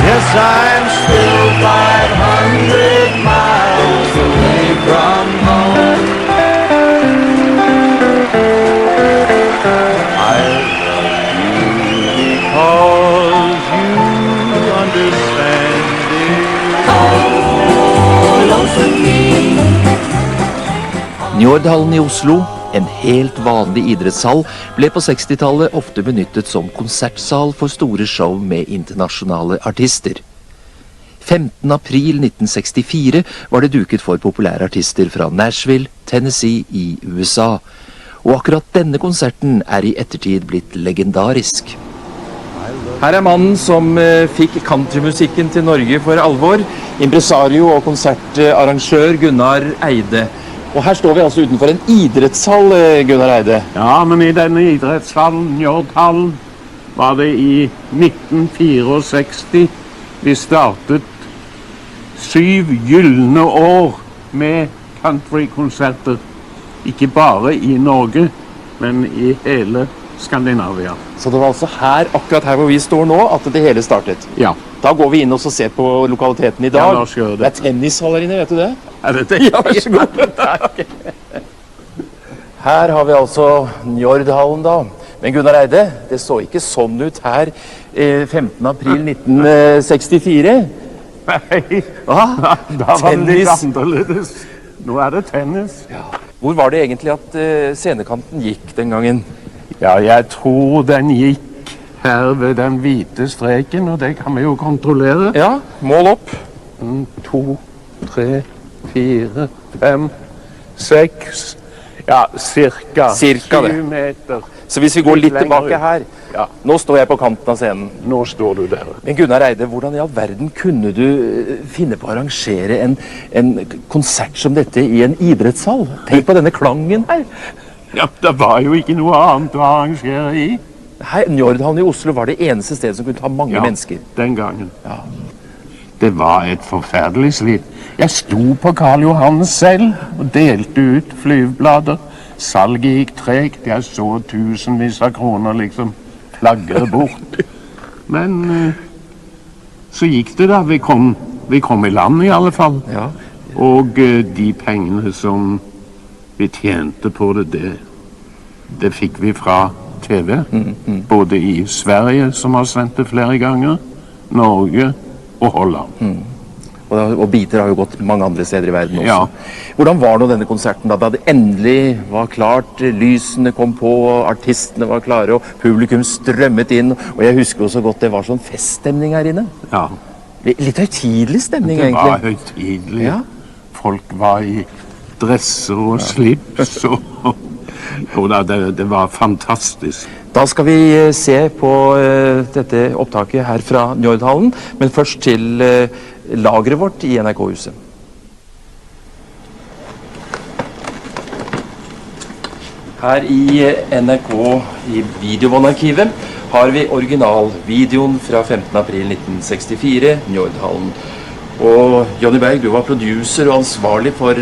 Yes, I'm still 500 miles away from home. I love you because you understand it. Oh, lonesome me. Njordhallen i Oslo, en helt vanlig idrettshall, ble på 60-tallet ofte benyttet som konsertsal for store show med internasjonale artister. 15. april 1964 var det duket for populære artister fra Nashville, Tennessee i USA. Og akkurat denne konserten er i ettertid blitt legendarisk. Her er mannen som fikk countrymusikken til Norge for alvor. Impresario og konsertarrangør Gunnar Eide. Og her står vi altså utenfor en idrettshall, Gunnar Eide. Ja, men i denne idrettshallen, Njordhallen, var det i 1964 vi startet 7 gyllene år med countrykonserter. Ikke bare i Norge, men i hele Skandinavia. Så det var altså her, akkurat her hvor vi står nå, at det hele startet? Ja. Da går vi inn og ser på lokaliteten i dag. Ja, la oss gjøre det. Det er tennishaller inne, vet du det? Er det det? Ja, vær så god. Takk. Her har vi altså Njordhallen da. Men Gunnar Eide, det så ikke sånn ut her 15. april 1964. Nei, Ah, da var det tennis. litt annerledes. Nå er det tennis. Hvor var det egentlig at scenekanten gikk den gangen? Ja, jeg tror den gikk her ved den hvite streken, og det kan vi jo kontrollere. Ja, mål opp. 2, 3, 4, 5, 6. Ja, cirka Cirka det. 7 meter. Så hvis vi går litt lenger tilbake ut. her, Ja, nå står jeg på kanten av scenen. nå står du der. Men Gunnar Eide, hvordan i all verden kunne du finne på å arrangere en konsert som dette i en idrettshall? Tenk på denne klangen her. Ja, det var jo ikke noe annet å arrangere i. Her, Njordhallen i Oslo var det eneste stedet som kunne ta mange mennesker. Den gangen. Det var et forferdelig slit. Jeg sto på Karl Johan selv og delte ut flyvblader. Salget gikk tregt. Jeg så tusenvis av kroner liksom flagre bort. Men så gikk det da. Vi kom i land i alle fall. Ja. Og de pengene som vi tjente på det fikk vi fra TV. Både i Sverige, som har sendt det flere ganger, Norge og Holland. Og biter har jo gått mange andre steder i verden også. Ja. Hvordan var nå denne konserten da det endelig var klart, lysene kom på, artistene var klare, og publikum strømmet inn, og jeg husker jo så godt det var sånn feststemning her inne. Ja, Litt høytidelig stemning det var egentlig. høytidelig. Ja. Folk var i dresser og slips, og da, det var fantastisk. Da skal vi se på dette opptaket her fra Njordhallen, men først til lageret vårt i NRK-huset. Her i NRK i videovåndarkivet har vi originalvideoen fra 15. april 1964, Njordhallen. Og Johnny Berg, du var producer og ansvarlig for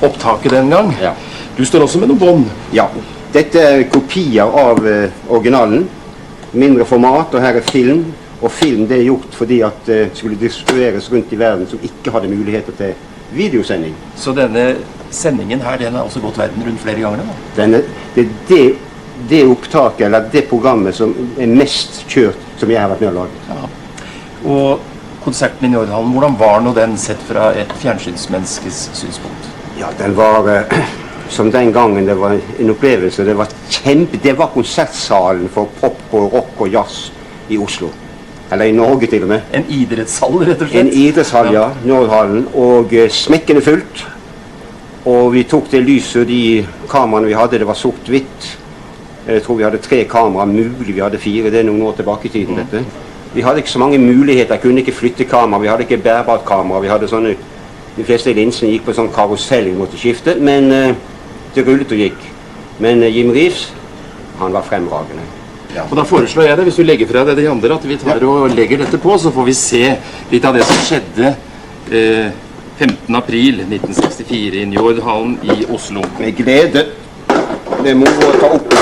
opptaket den gang. Ja. Du står også med noen bånd. Ja, dette er kopier av originalen. Mindre format, og her er film. Og film det er gjort fordi at det skulle distribueres rundt i verden som ikke hadde muligheter til videosending. Så denne sendingen her, den har også gått verden rundt flere ganger da? Det er det opptaket, eller det programmet som er mest kjørt, som jeg har vært med å lage. Ja. Og konserten i Njordhallen, hvordan var nå den sett fra et fjernsynsmenneskes synspunkt? Ja, den var, som den gangen, det var en opplevelse. Det var konsertsalen for pop og rock og jazz i Oslo. Eller i Norge til og med. En idrettshall, rett og slett? En idrettshall, ja. Njordhallen. Og smekkende fullt. Og vi tok det lyset, de kameraene vi hadde, det var sort-hvitt. Jeg tror vi hadde 3 kameraer, mulig vi hadde 4, det er noen år tilbake i tiden dette. Vi hadde ikke så mange muligheter, jeg kunne ikke flytte kamera, vi hadde ikke bærbart kamera, vi hadde sånne, de fleste linsene gikk på sånn karusell vi måtte skifte, men det rullet og gikk. Men Jim Reeves, han var fremragende. Ja. Og da foreslår jeg det, hvis du legger fra deg de andre, at vi tar og legger dette på, så får vi se litt av det som skjedde 15. april 1964 i Njordhallen i Oslo. Med glede. Det er moro å ta opp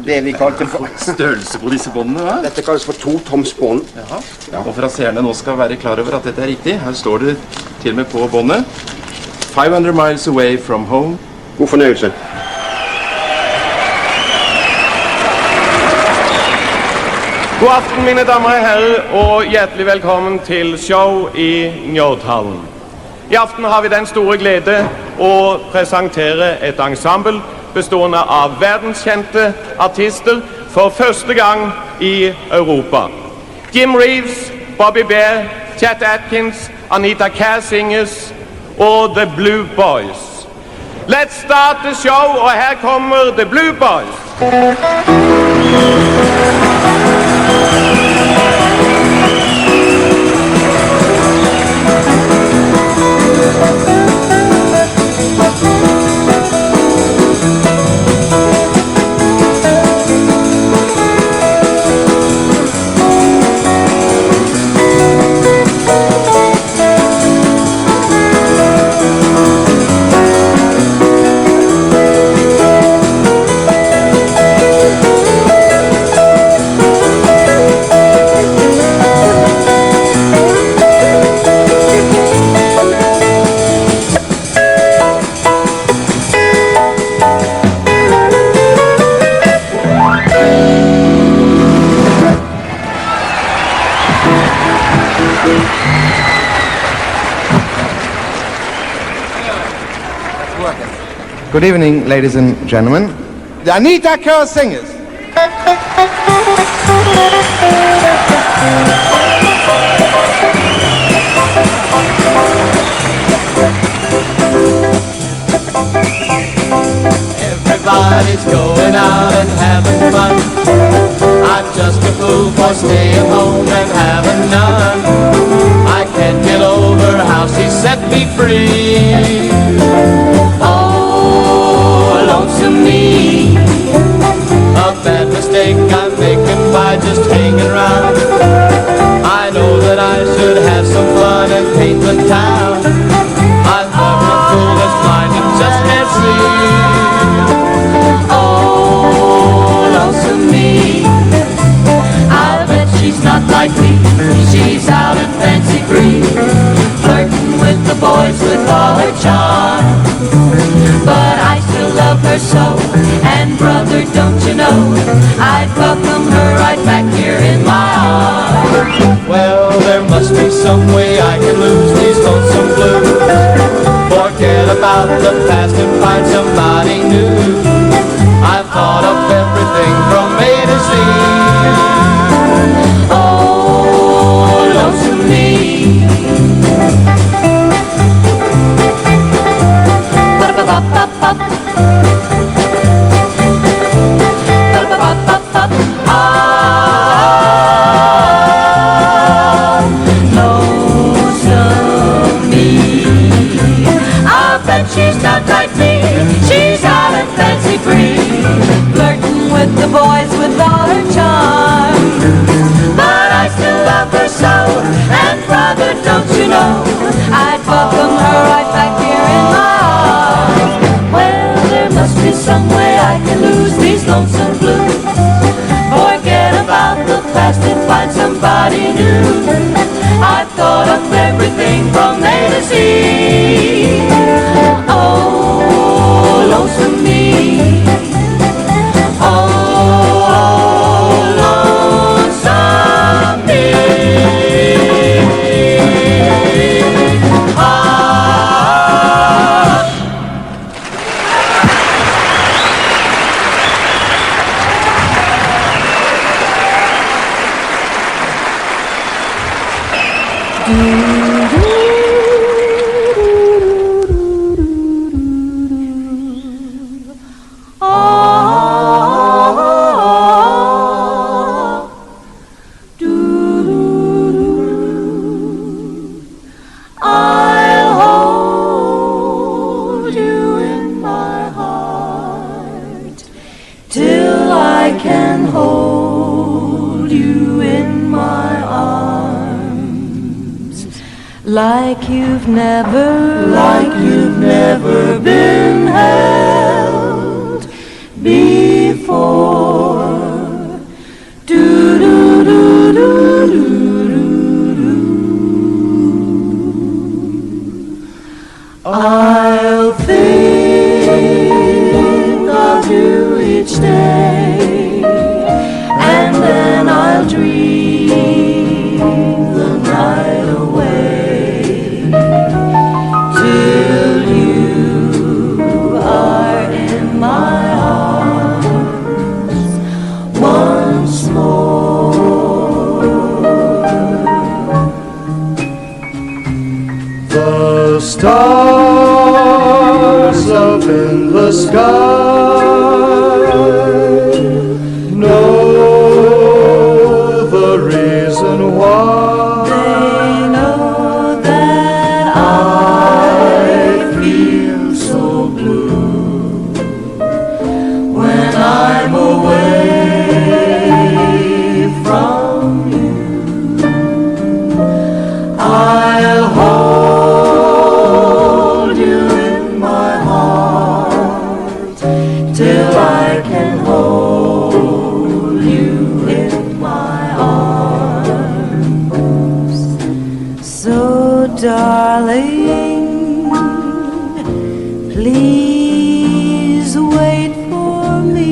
Det vi kalte for Størrelse på disse båndene, hva? Dette kalles for totomsbånd. Jaha. Og for at seerne nå skal være klar over at dette er riktig, her står det til og med på båndet 500 miles away from home. God fornøyelse. God aften, mine damer og herrer, og hjertelig velkommen til show i Njordhallen. I aften har vi den store glede å presentere et ensemble bestående av verdenskjente artister for første gang i Europa. Jim Reeves, Bobby Bear, Chet Atkins, Anita Kerr Singers og The Blue Boys. Let's start the show, og her kommer The Blue Boys. Good evening, ladies and gentlemen. The Anita Kerr Singers. Everybody's going out and having fun. I'm just a fool for staying home and having none. I can't get over how she set me free. Oh, lonesome me. A bad mistake I'm making by just hanging around. I know that I should have some fun and paint the town. I'm a fool that's blind and just can't see. She's not like me, she's out in fancy free, flirting with the boys with all her charm. But I still love her so, and brother, don't you know, I'd welcome her right back here in my arms. Well, there must be some way I can lose these lonesome blues, forget about the past and find somebody new. I've thought of everything from A to Z. She's not like me, she's out and fancy free, flirting with the boys with all her charm. But I still love her so, and brother, don't you know, I'd welcome her right back here in my arms. Well, there must be some way I can lose these lonesome blues, forget about the past and find somebody new. I've thought of everything from A to Z. Oh, lonesome me. Oh, lonesome me. Like you've never been held before. before. Do-do-do-do-do-do. I'll think of you each day, and then I'll dream the night away, till you are in my arms once more. The stars up in the sky know the reason why. They know that I feel so blue when I'm away from you. I'll hold you in my heart till I can hold you in my arms. So darling, please wait for me.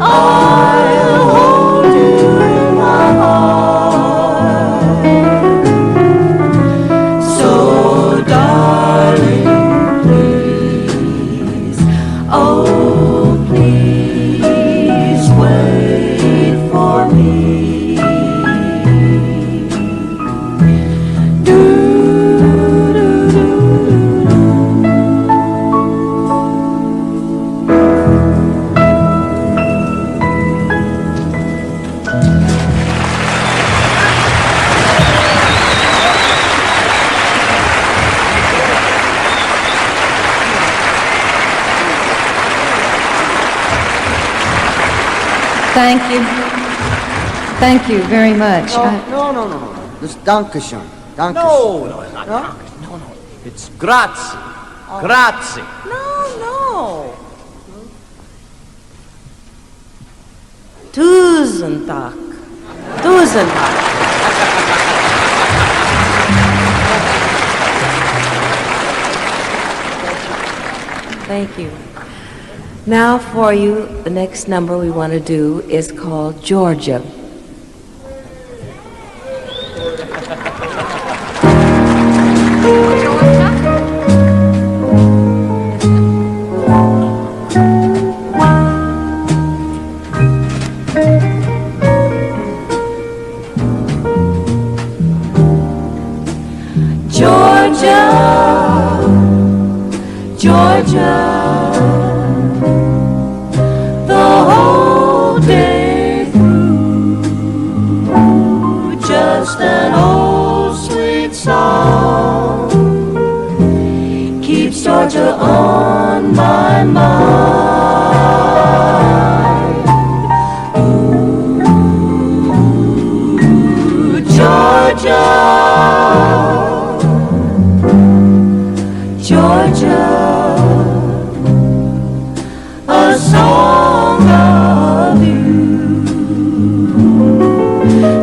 I'll hold you in my heart. So darling, please, oh please wait for me. Thank you. Thank you very much. No. Das ist Dankeschön. Dankeschön. No, it's not. No, it's grazie. Grazie. No. Tusen Dank. Tusen Dank. Thank you. Now for you, the next number we want to do is called Georgia. Georgia, the whole day through, just an old sweet song keeps Georgia on my mind. Ooh, Georgia, Georgia, a song of you,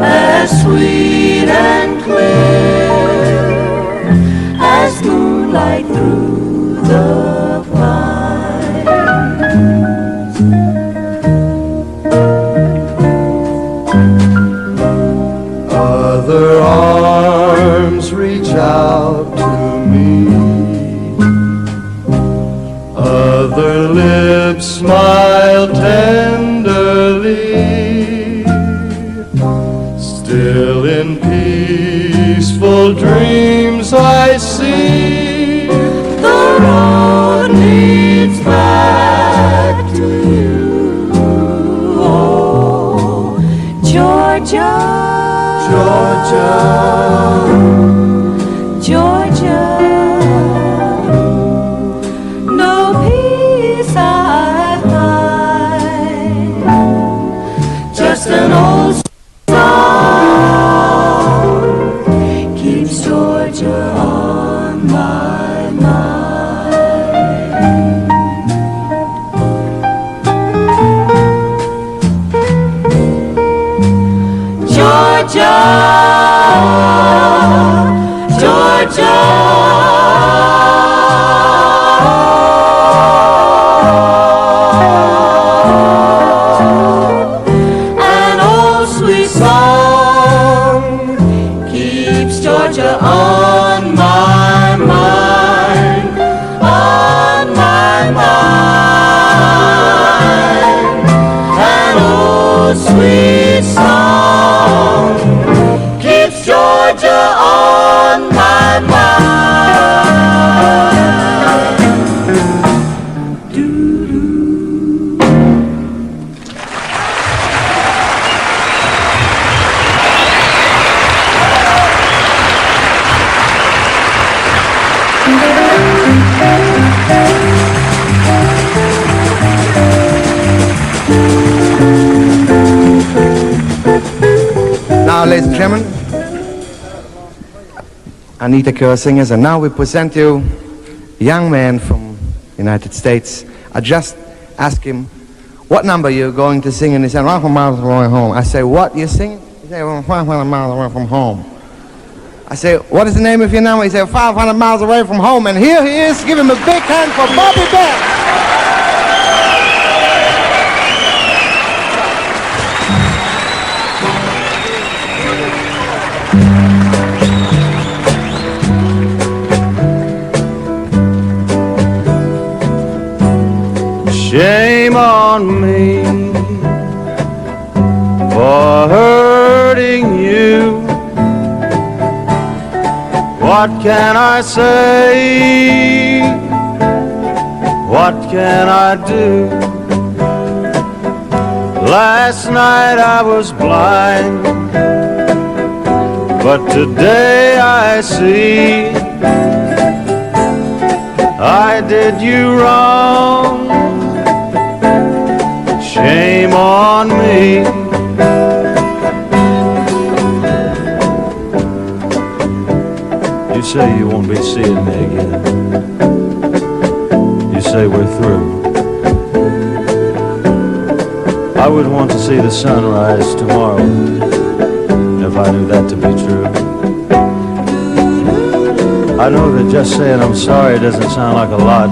as sweet and clear as moonlight through the pines. Other arms reach out to me, other lips smile tenderly, still in peaceful dreams I see The road leads back to you, oh, Georgia, Georgia, Georgia. No peace I find, just an old song gentlemen, Anita Kerr singers, and now we present you a young man from the United States. I just asked him, what number you're going to sing? And he said, 500 miles away from home. I say, what you singing? He said, 500 miles away from home. I say, what is the name of your number? He said, 500 miles away from home. And here he is. Give him a big hand for Bobby Beck. Shame on me for hurting you. What can I say? What can I do? Last night I was blind, but today I see I did you wrong. Shame on me. You say you won't be seeing me again. You say we're through. I would want to see the sunrise tomorrow if I knew that to be true. I know that just saying I'm sorry doesn't sound like a lot,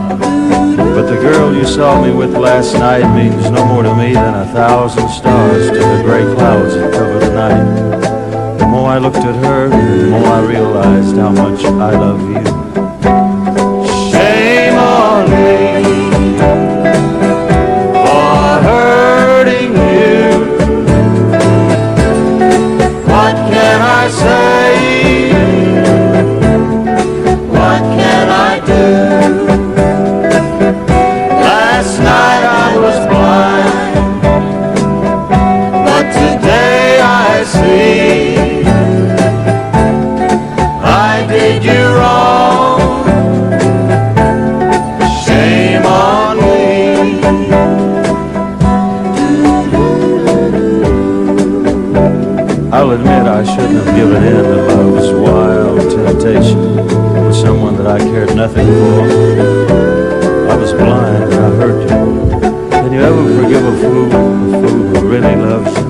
but the girl you saw me with last night means no more to me than 1,000 stars to the gray clouds that cover the night. The more I looked at her, the more I realized how much I love you. Shame on me for hurting you. What can I say? What can I do? Last night I was blind, but today I see I did you wrong. Shame on me. I'll admit I shouldn't have given in to love's wild temptation with someone that I cared nothing for. I was blind and I hurt you. Can you ever forgive a fool who really loves you?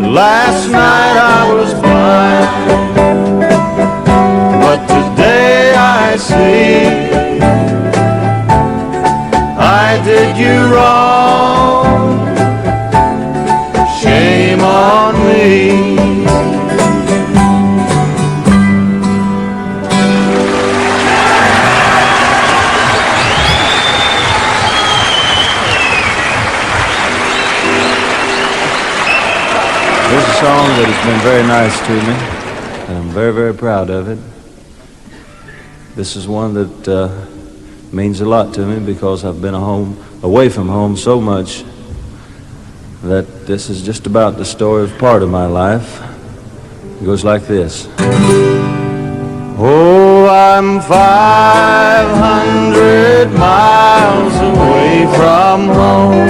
Last night I was blind, but today I see I did you wrong. Shame on me. Here's a song that has been very nice to me, and I'm very, very proud of it. This is one that means a lot to me because I've been away from home so much that this is just about the story of part of my life. It goes like this. Oh, I'm 500 miles away from home.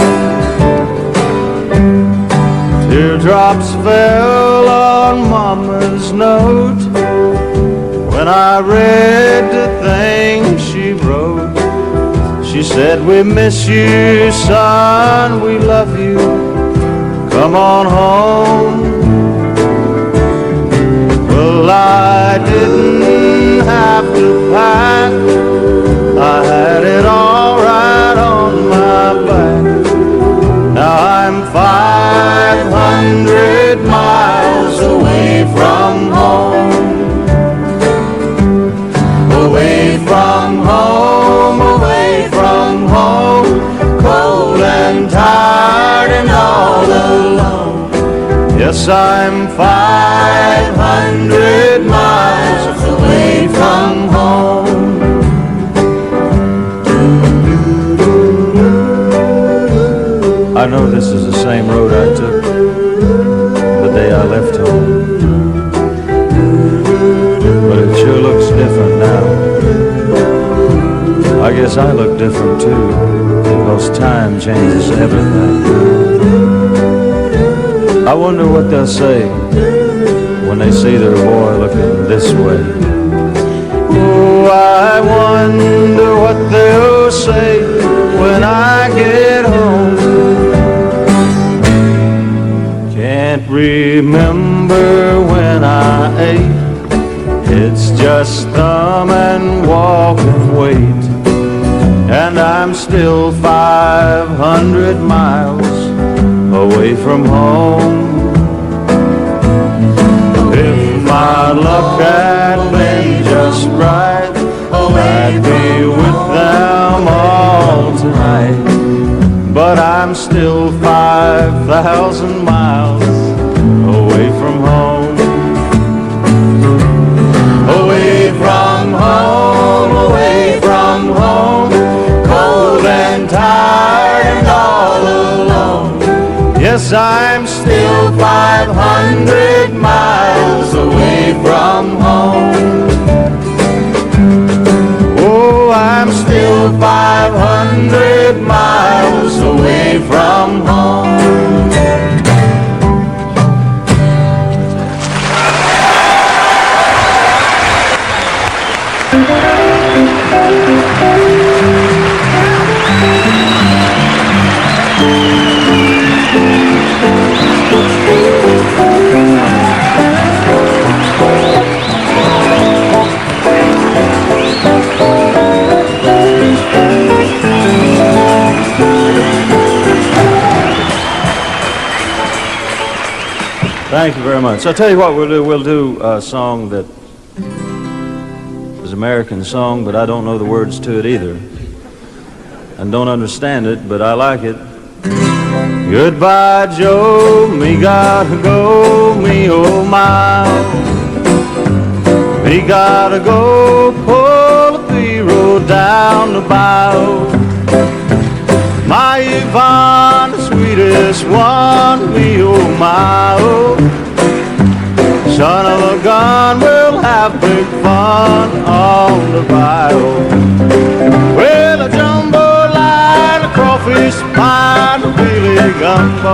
Teardrops fell on Mama's note when I read the thing she wrote. She said, we miss you, son, we love you, come on home. Well, I didn't have to pack, I had it all right on my back. Now I'm 500 miles away from home. Away from home, away from home, cold and tired and all alone. Yes, I'm 500 miles away from home. I know this is the same road I took the day I left home, but it sure looks different now. I guess I look different too, because time changes everything. I wonder what they'll say when when they see their boy looking this way. Oh, I wonder what they'll say when I get home. Can't remember when I ate. It's just thumb and walk and wait. And I'm still 500 miles away from home. If my luck had been just right, I'd be with them all tonight. But I'm still 5,000 miles away from home. Away from home, away from home, cold and tired and all alone. Yes, I'm still 500 miles away from home. Oh, I'm still 500 miles away from home. Thank you very much. I'll tell you what we'll do. We'll do a song that is an American song, but I don't know the words to it either. And don't understand it, but I like it. Goodbye, Joe, me gotta go, me oh my. Me gotta go, pull the B-road down the bayou. My Yvonne, the sweetest one, me oh my oh. Son of a gun, we'll have big fun on the bayou. Well, a jumbo line, a crawfish pie, a really gumbo.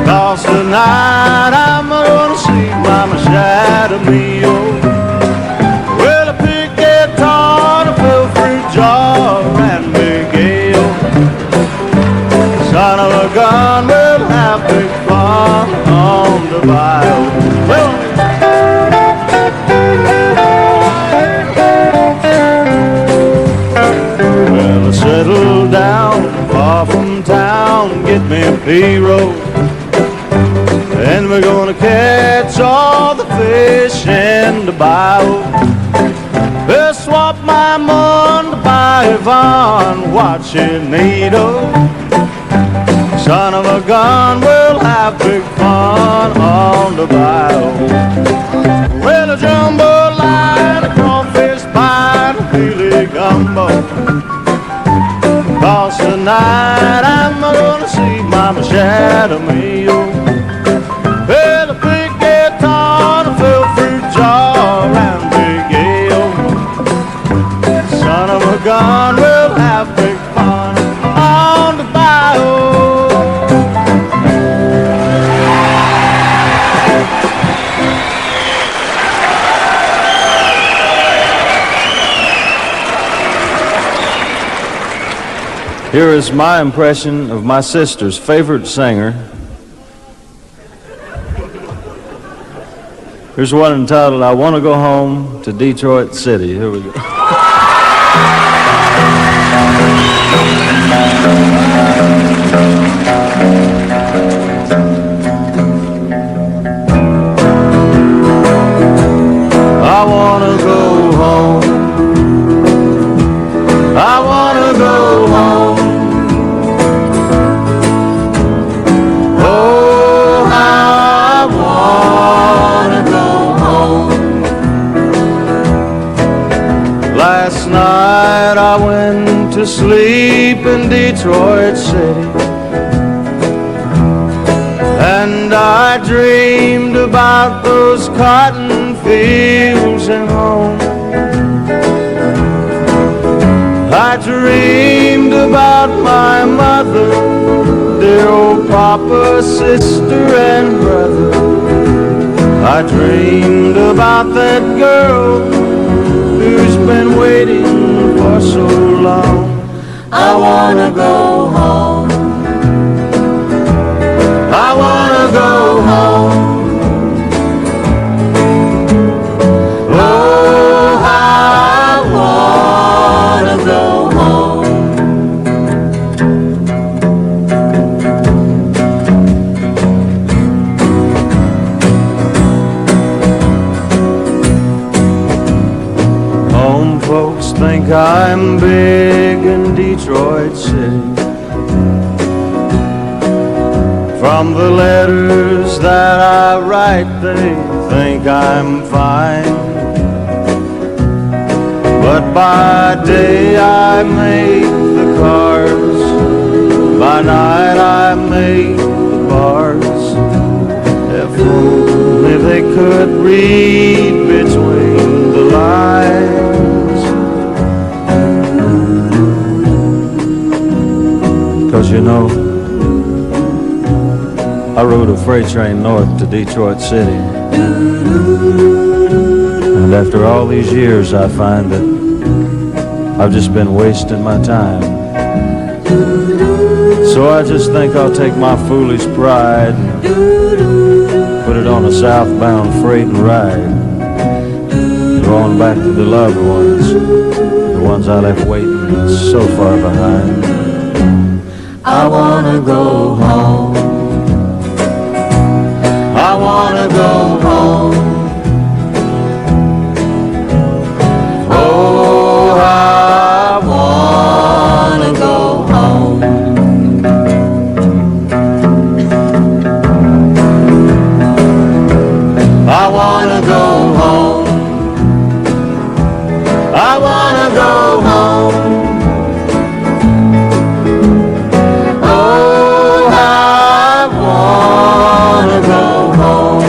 'Cause tonight I'm gonna see Mama shadow me oh. Well, a pig guitar, a full fruit jar, and big ale. Son of a gun, we'll have big fun on the bayou. Well, I settled down far from town, get me a P-road. And we're gonna catch all the fish in the bayou. We'll swap my money to buy Yvonne what she need oh. Son of a gun, we'll have big fun on the bayou. Well, a jumbo line, a crawfish pie, a really gumbo. 'Cause tonight I'm gonna see Mama shadow me oh. Well, a big guitar, a full fruit jar, and big ale. Son of a gun, we'll have big fun on the bayou. Here is my impression of my sister's favorite singer. Here's one entitled, I Want to Go Home to Detroit City. Here we go. I want to go home. I want to go home. Oh, how I want to go home. Last night I went to sleep in Detroit City, and I dreamed about those cotton fields and home. I dreamed about my mother, dear old papa, sister, and brother. I dreamed about that girl who's been waiting for so long. I wanna go home. I wanna go home. Oh, I wanna go home. Home folks think I'm big in Detroit City. From the letters that I write, they think I'm fine. But by day I make the cars, by night I make the bars. If only they could read between the lines. 'Cause you know, I rode a freight train north to Detroit City. And after all these years, I find that I've just been wasting my time. So I just think I'll take my foolish pride and put it on a southbound freight and ride. Go on back to the loved ones, the ones I left waiting so far behind. I wanna go home. I wanna go home. Oh, I wanna go home. I wanna go home. I wanna go home. Oh, I wanna go home.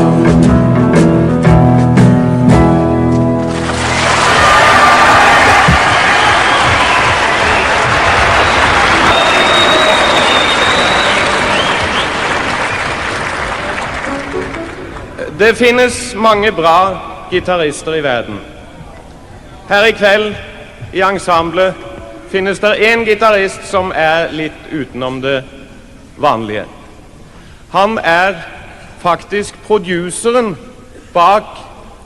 Det finnes mange bra gitarister i verden. Her i kveld, i ensemblet, finnes det en gitarist som er litt utenom det vanlige. Han er faktisk produceren bak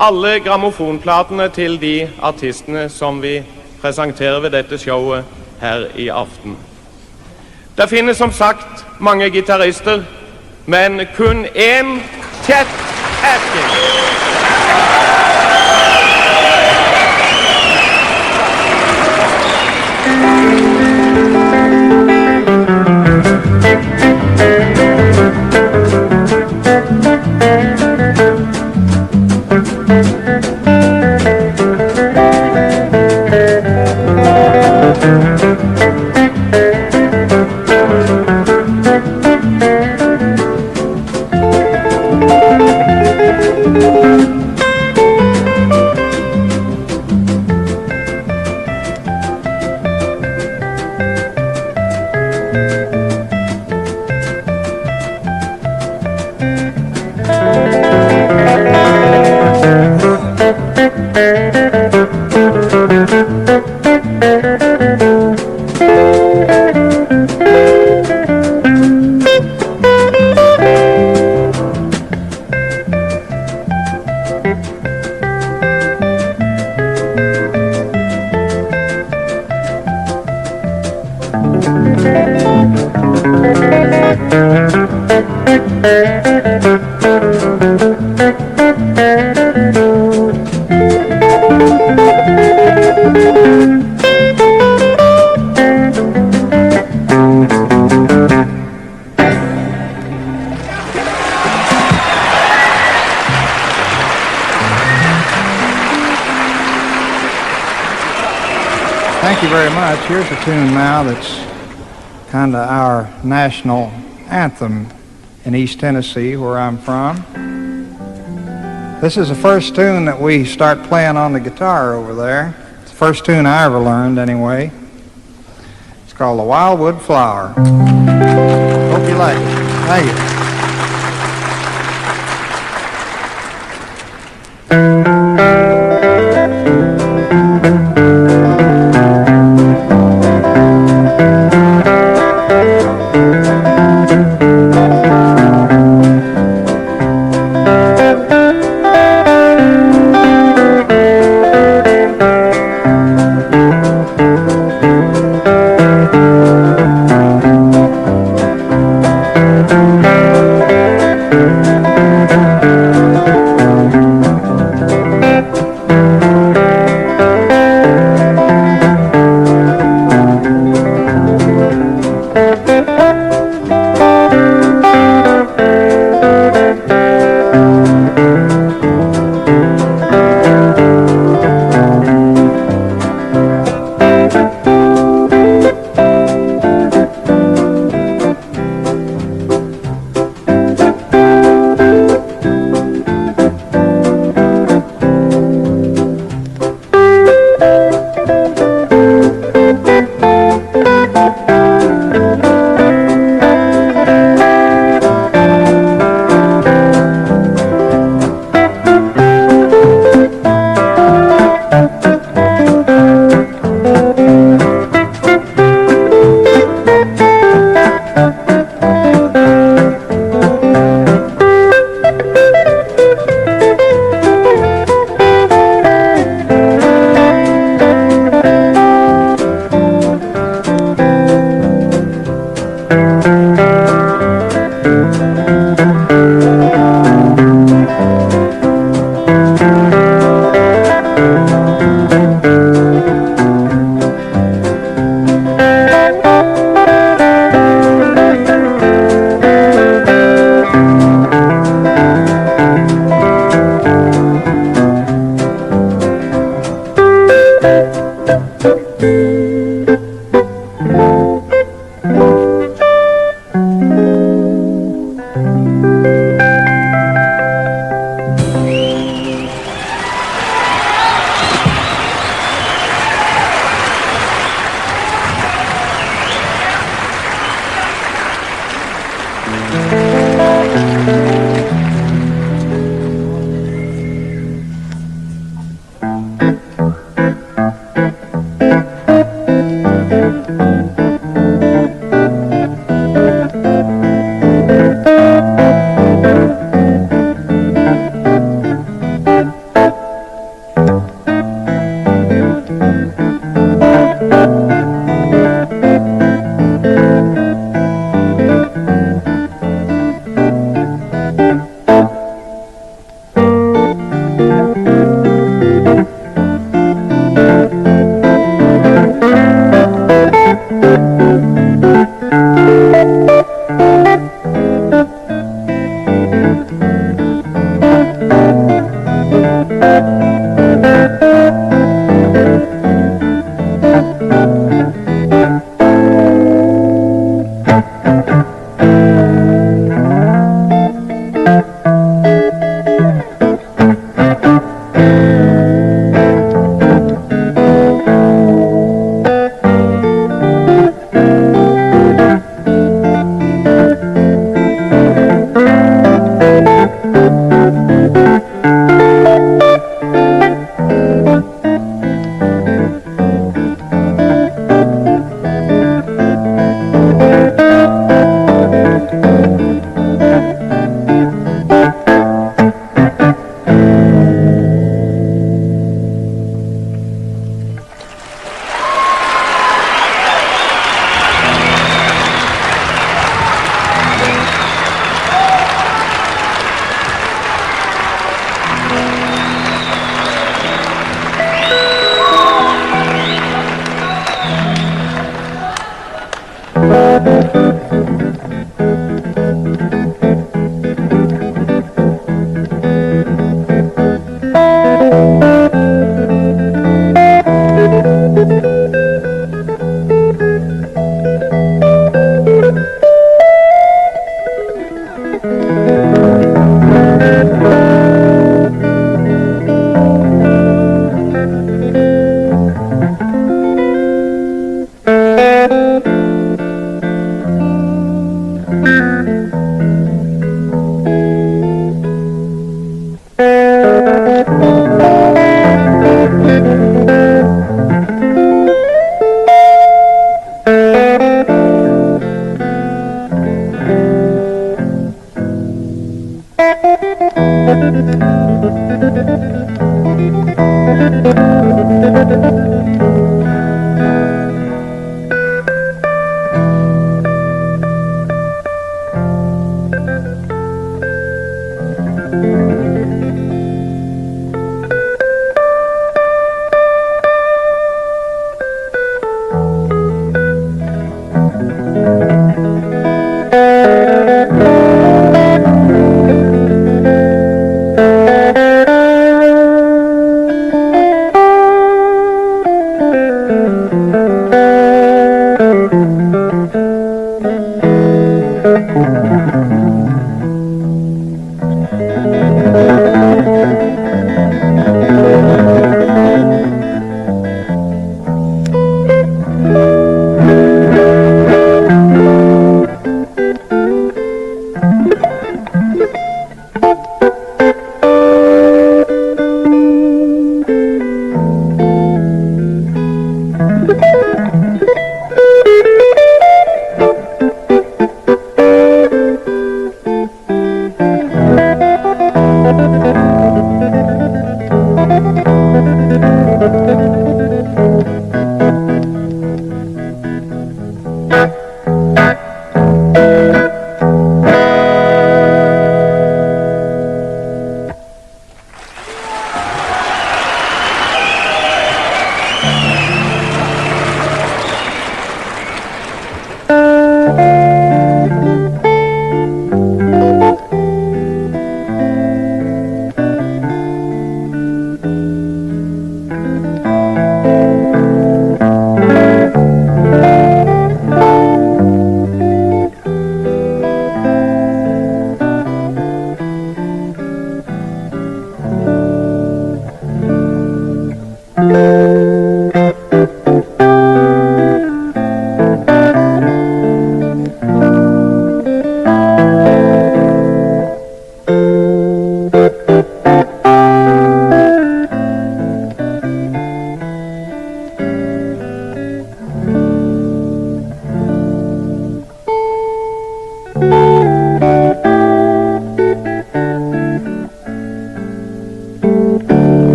alle grammofonplatene til de artistene som vi presenterer ved dette showet her i aften. Det finnes som sagt mange gitarister, men kun én, Chet Atkins. Thank you very much. Here's a tune now that's kind of our national anthem in East Tennessee, where I'm from. This is the first tune that we start playing on the guitar over there. It's the first tune I ever learned, anyway. It's called The Wildwood Flower. Hope you like it. Thank you.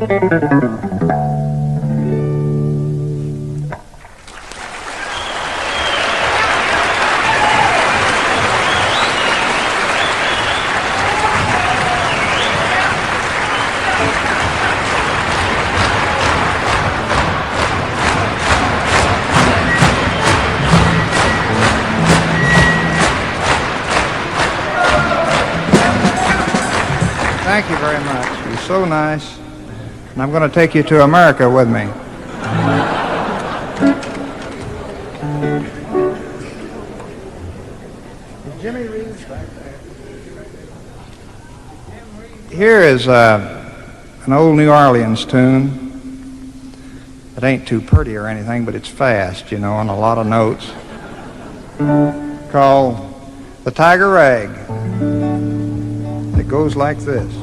Thank you very much. You're so nice. And I'm going to take you to America with me. Jimmy Reeves back there. Here is an old New Orleans tune. It ain't too pretty or anything, but it's fast, you know, and a lot of notes. Called The Tiger Rag. It goes like this.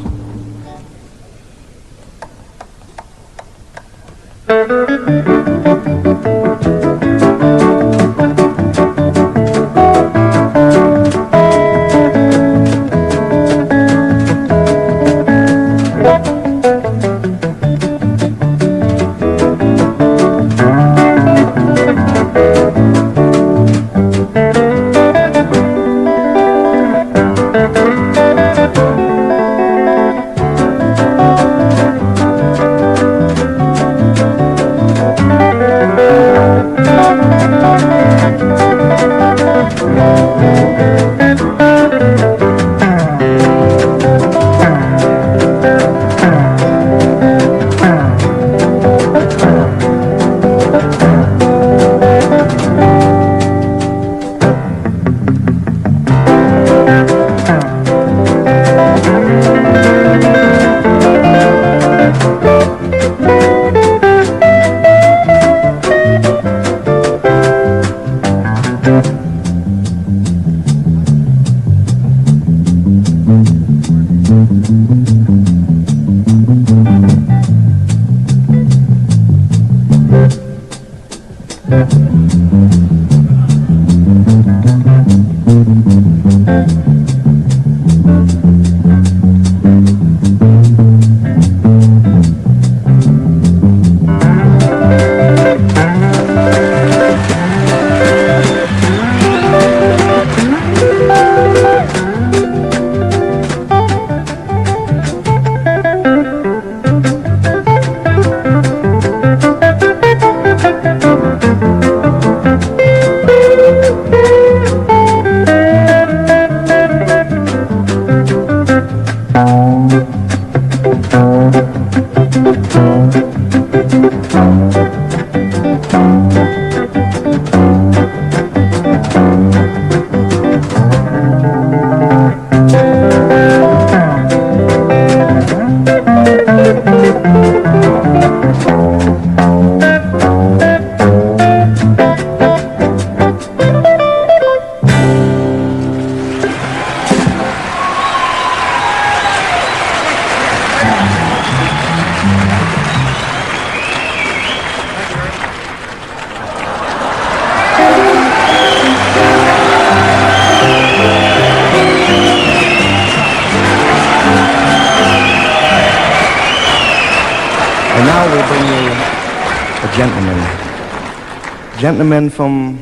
Gentleman from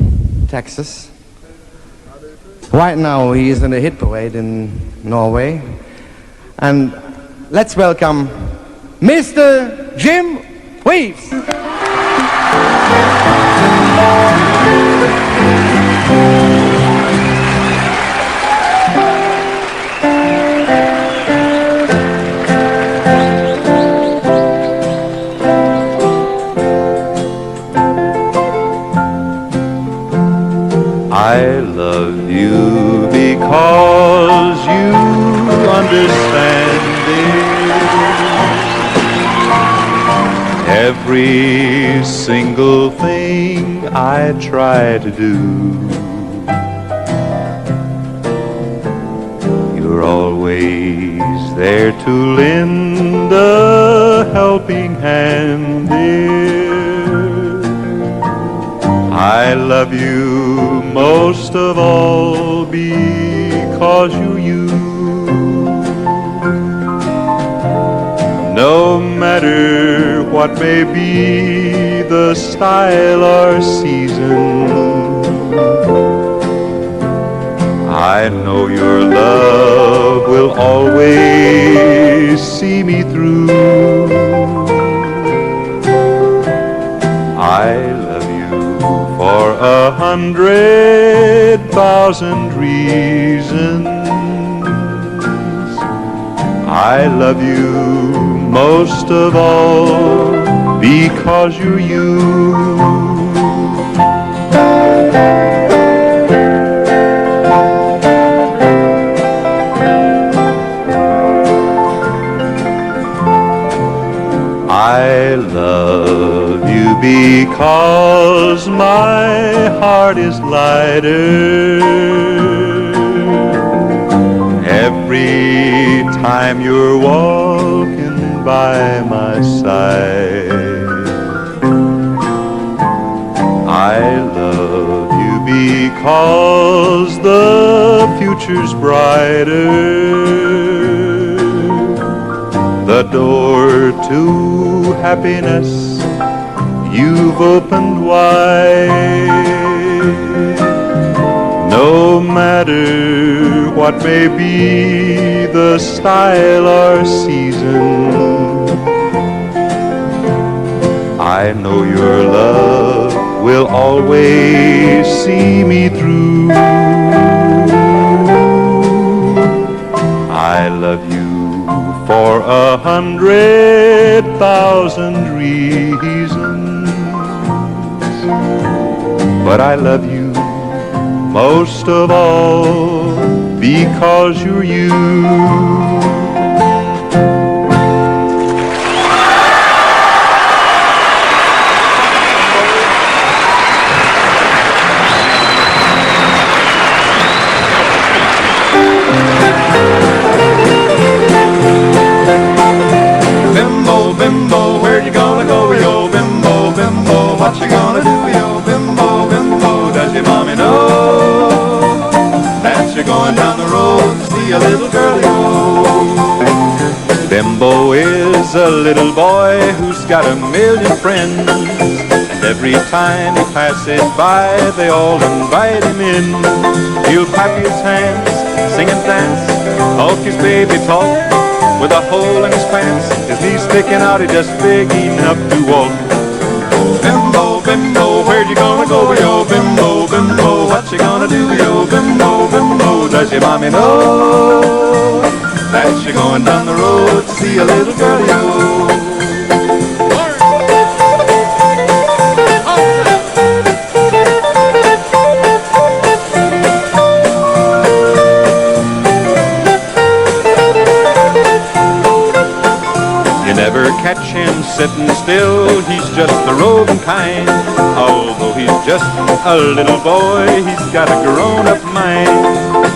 Texas. Right now he is in the hit parade in Norway. And let's welcome Mr. Jim Weaves. I love you because you understand it. Every single thing I try to do, you're always there to lend a helping hand, dear. I love you most of all because you're you. No matter what may be the style or season, I know your love will always see me through. I love you for 100,000 reasons. I love you most of all because you're you. I love you because my heart is lighter every time you're walking by my side. I love you because the future's brighter. The door to happiness you've opened wide. No matter what may be the style or season, I know your love will always see me through. I love you for 100,000 reasons, but I love you most of all because you're you. Bimbo, where you gonna go, yo? Bimbo, bimbo, what you gonna do, yo? Bimbo, bimbo, does your mommy know that you're going down the road to see a little girl, yo? Bimbo is a little boy who's got 1,000,000 friends, and every time he passes by, they all invite him in. He'll clap his hands, sing and dance, talk his baby talk, with a hole in his pants, his knees sticking out, he's just big enough to walk. Bimbo, bimbo, where you gonna go, yo? Bimbo, bimbo, what you gonna do, yo? Bimbo, bimbo, does your mommy know that you're going down the road to see a little girl, yo? Never catch him sitting still, he's just the roving kind. Although he's just a little boy, he's got a grown-up mind.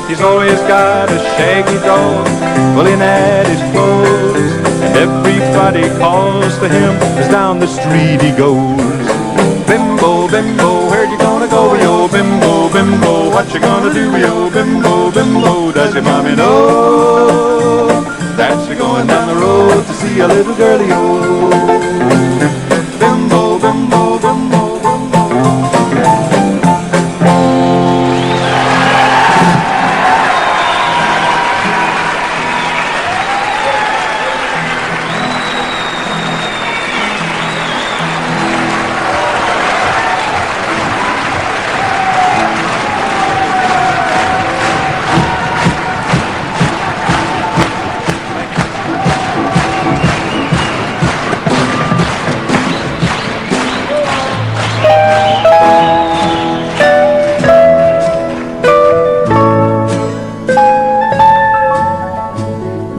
He's always got a shaggy dog pulling at his clothes, and everybody calls to him as down the street he goes. Bimbo, bimbo, where you gonna go, yo? Bimbo, bimbo, what you gonna do, yo? Bimbo, bimbo, does your mommy know that you're going down the road to see a little girlie, oh? Bimbo, bimbo, bimbo,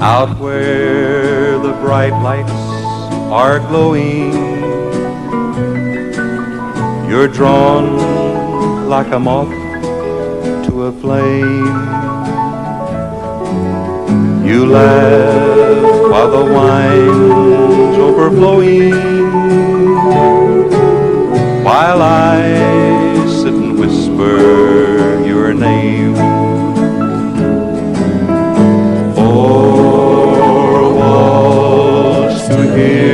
out where the bright lights are glowing, you're drawn like a moth to a flame. You laugh while the wine's overflowing, while I sit and whisper your name.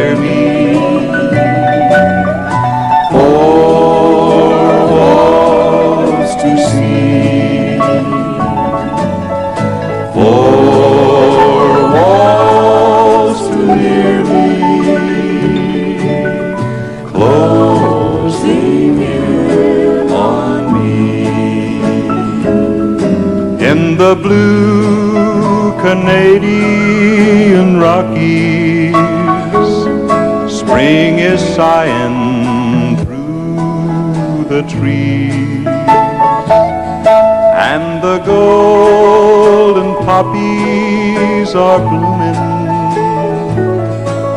near me. Four walls to see, four walls too near me, closing in on me. In the blue Canadian Rockies, spring is sighing through the trees, and the golden poppies are blooming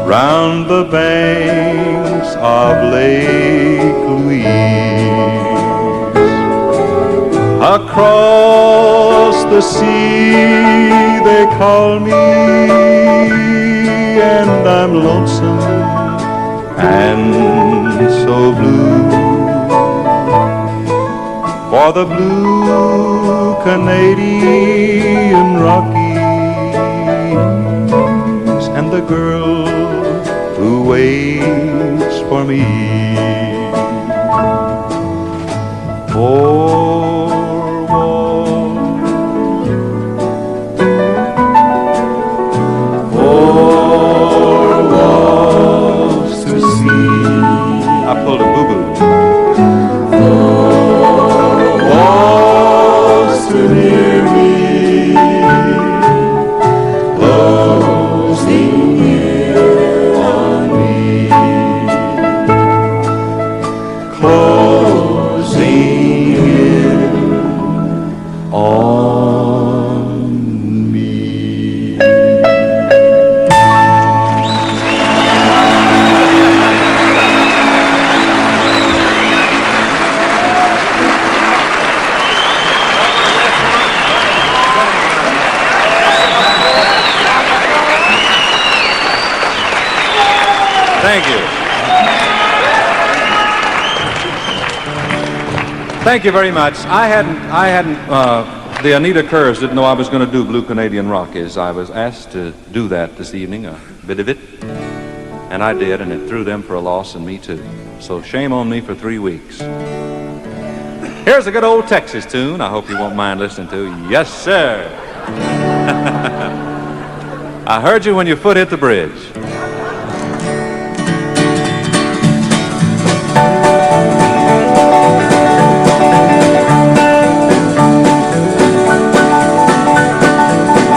round the banks of Lake Louise. Across the sea they call me, and I'm lonesome and so blue, for the blue Canadian Rockies and the girl who waits for me. I pulled a boo-boo. Four walls too near me, closing in on me, closing in on me. Thank you. Thank you very much. The Anita Kerrs didn't know I was going to do Blue Canadian Rockies. I was asked to do that this evening, a bit of it, and I did, and it threw them for a loss and me too. So shame on me for 3 weeks. Here's a good old Texas tune I hope you won't mind listening to. Yes, sir. I heard you when your foot hit the bridge.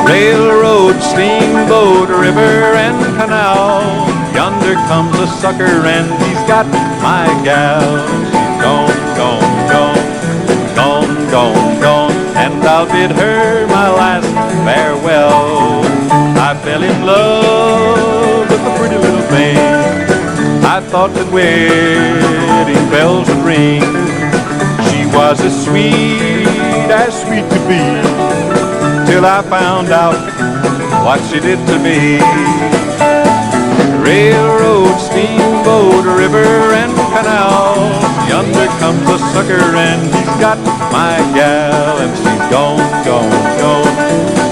Railroad, steamboat, river, and canal. Yonder comes a sucker, and he's got my gal. She's gone, gone, gone, gone, gone, gone, and I'll bid her my last farewell. I fell in love with a pretty little thing. I thought that wedding bells would ring. She was as sweet could be, till I found out what she did to me. Railroad, steamboat, river, and canal. Yonder comes a sucker, and he's got my gal, and she's gone, gone, gone,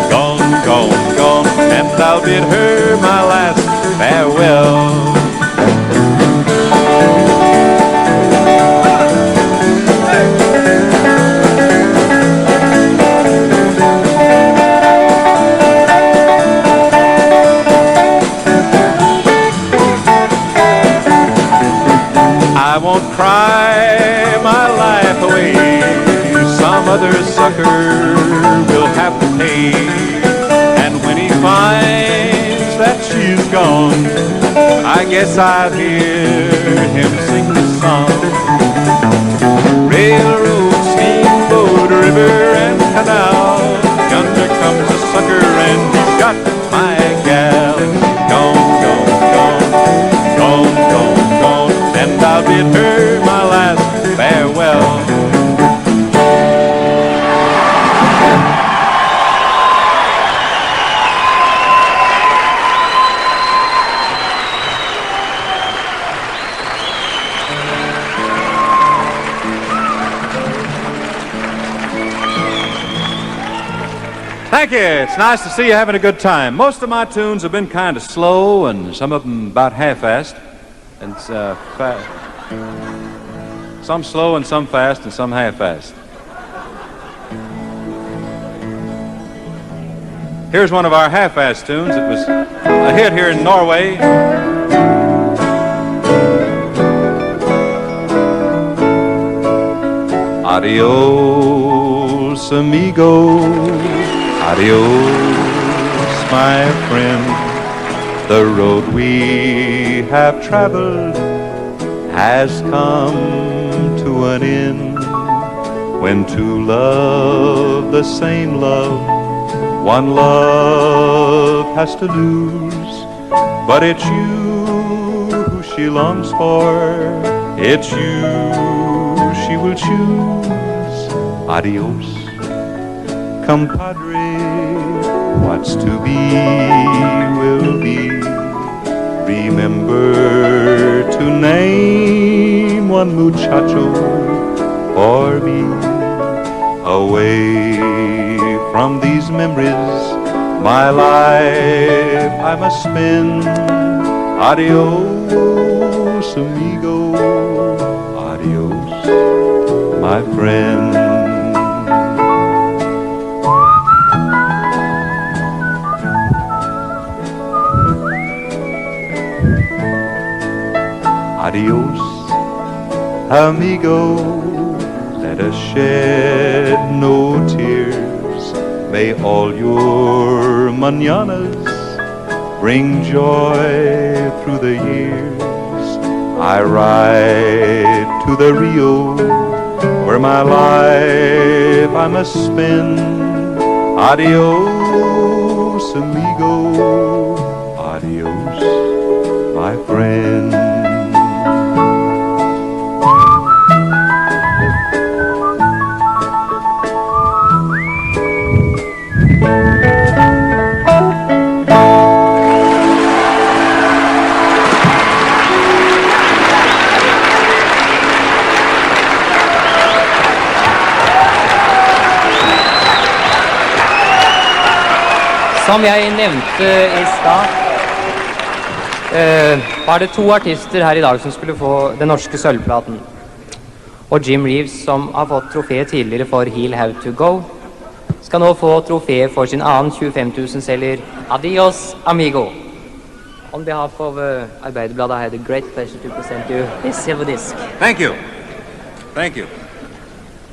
gone, gone, gone, and I'll bid her my last farewell. I won't cry my life away. Some other sucker will have to pay. And when he finds that she's gone, I guess I'll hear him sing the song. Railroad, steamboat, river, and canal. Yonder comes a sucker, and he's got my gal. And she's gone, gone, gone, gone, gone, gone, and I'll bid her my last farewell. Thank you. It's nice to see you having a good time. Most of my tunes have been kind of slow, and some of them about half-assed. And some slow and some fast and some half-assed. Here's one of our half-assed tunes. It was a hit here in Norway. Adios, amigo. Adios, my friend. The road we have traveled has come to an end. When two love the same love, one love has to lose. But it's you who she longs for. It's you she will choose. Adios, compadre. What's to be will be. Remember to name one muchacho for me. Away from these memories, my life I must spend. Adios, amigo. Adios, my friend. Adios, amigo, let us shed no tears. May all your mañanas bring joy through the years. I ride to the Rio, where my life I must spend. Adios, amigo, adios, my friend. Som jeg nevnte i stad, var det to artister her i dag som skulle få den norske sølvplaten. Og Jim Reeves, som har fått trofé tidligere for He'll Have To Go, skal nå få trofé for sin annen 25 000 selger Adios, amigo. On behalf of Arbeiderbladet, I had a great pleasure to present you this silver disc. Thank you. Thank you.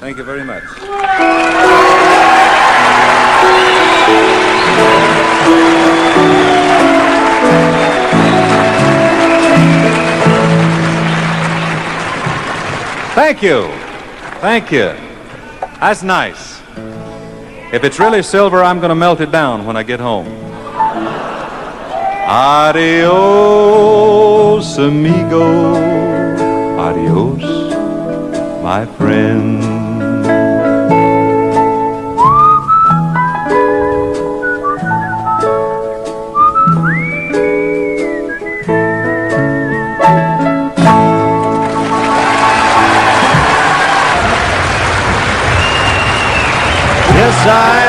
Thank you very much. Thank you. Thank you. That's nice. If it's really silver, I'm going to melt it down when I get home. Adios, amigo. Adios, my friend. Yes, I